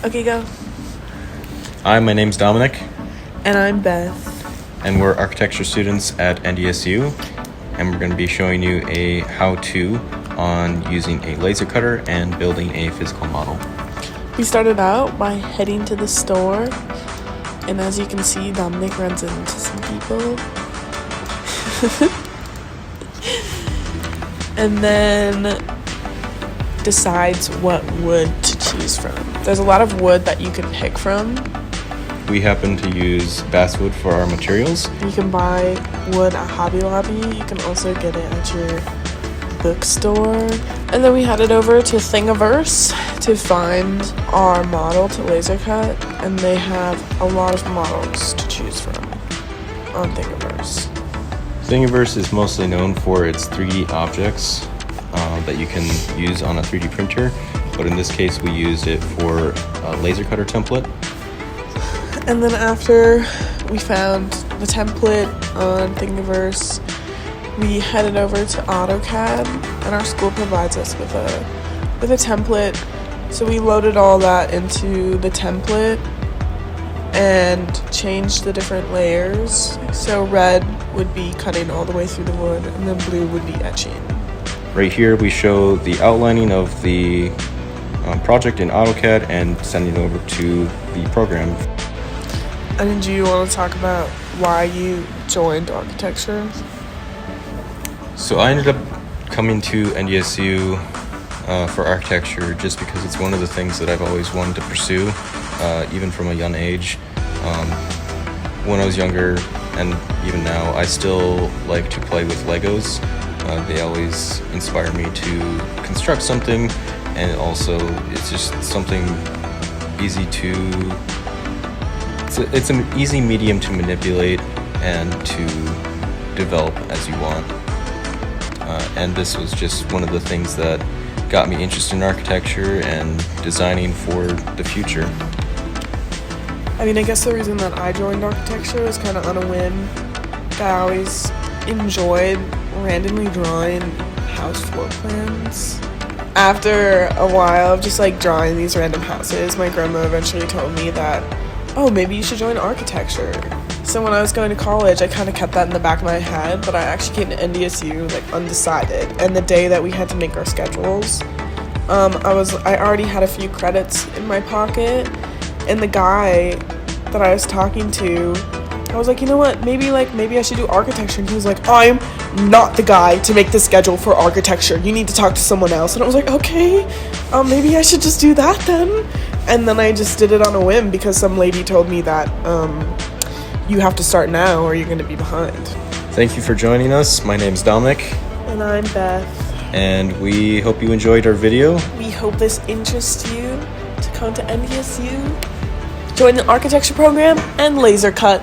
Okay, go. Hi, my name's Dominic. And I'm Beth. And we're architecture students at NDSU. And we're going to be showing you a how-to on using a laser cutter and building a physical model. We started out by heading to the store. And as you can see, Dominic runs into some people. And then decides what wood to choose from. There's a lot of wood that you can pick from. We happen to use Basswood for our materials. You can buy wood at Hobby Lobby. You can also get it at your bookstore. And then we headed over to Thingiverse to find our model to laser cut. And they have a lot of models to choose from on Thingiverse. Thingiverse is mostly known for its 3D objects that you can use on a 3D printer, but in this case we used it for a laser cutter template. And then after we found the template on Thingiverse, we headed over to AutoCAD, and our school provides us with a template. So we loaded all that into the template and changed the different layers. So red would be cutting all the way through the wood, and then blue would be etching. Right here we show the outlining of the project in AutoCAD and sending it over to the program. And do you want to talk about why you joined architecture? So I ended up coming to NDSU for architecture just because it's one of the things that I've always wanted to pursue, even from a young age. When I was younger and even now, I still like to play with Legos. They always inspire me to construct something, and also it's just something easy to... It's an easy medium to manipulate and to develop as you want. And this was just one of the things that got me interested in architecture and designing for the future. I mean, I guess the reason that I joined architecture was kind of on a whim. I always enjoyed randomly drawing house floor plans. After a while of just like drawing these random houses, my grandma eventually told me that, oh, maybe you should join architecture. So when I was going to college, I kind of kept that in the back of my head, but I actually came to NDSU like undecided. And the day that we had to make our schedules, I already had a few credits in my pocket, and the guy that I was talking to, I was like, you know what, maybe I should do architecture. And he was like, I'm not the guy to make the schedule for architecture. You need to talk to someone else. And I was like, okay, maybe I should just do that then. And then I just did it on a whim because some lady told me that you have to start now or you're going to be behind. Thank you for joining us. My name's Dominic. And I'm Beth. And we hope you enjoyed our video. We hope this interests you to come to NDSU, join the architecture program, and laser cut.